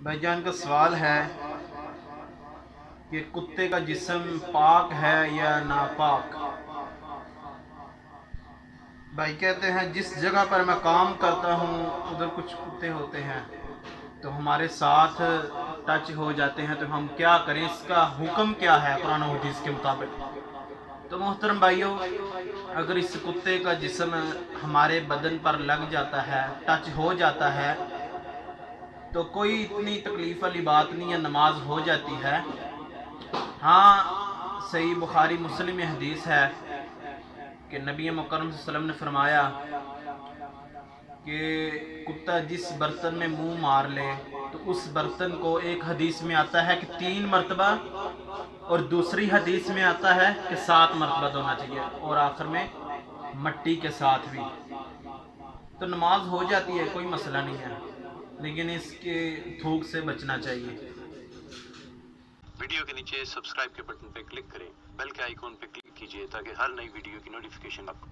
بھائی جان کا سوال ہے کہ کتے کا جسم پاک ہے یا ناپاک؟ بھائی کہتے ہیں جس جگہ پر میں کام کرتا ہوں ادھر کچھ کتے ہوتے ہیں تو ہمارے ساتھ ٹچ ہو جاتے ہیں، تو ہم کیا کریں؟ اس کا حکم کیا ہے قرآن و حدیث کے مطابق؟ تو محترم بھائیوں، اگر اس کتے کا جسم ہمارے بدن پر لگ جاتا ہے، ٹچ ہو جاتا ہے، تو کوئی اتنی تکلیف والی بات نہیں ہے، نماز ہو جاتی ہے۔ ہاں، صحیح بخاری مسلم میں حدیث ہے کہ نبی مکرم صلی اللہ علیہ وسلم نے فرمایا کہ کتا جس برتن میں منہ مار لے تو اس برتن کو، ایک حدیث میں آتا ہے کہ 3 مرتبہ، اور دوسری حدیث میں آتا ہے کہ 7 مرتبہ دھونا چاہیے، اور آخر میں مٹی کے ساتھ بھی۔ تو نماز ہو جاتی ہے، کوئی مسئلہ نہیں ہے، لیکن اس کے تھوک سے بچنا چاہیے۔ ویڈیو کے نیچے سبسکرائب کے بٹن پہ کلک کریں، بیل کے آئیکن پہ کلک کیجئے تاکہ ہر نئی ویڈیو کی نوٹیفیکیشن آپ کو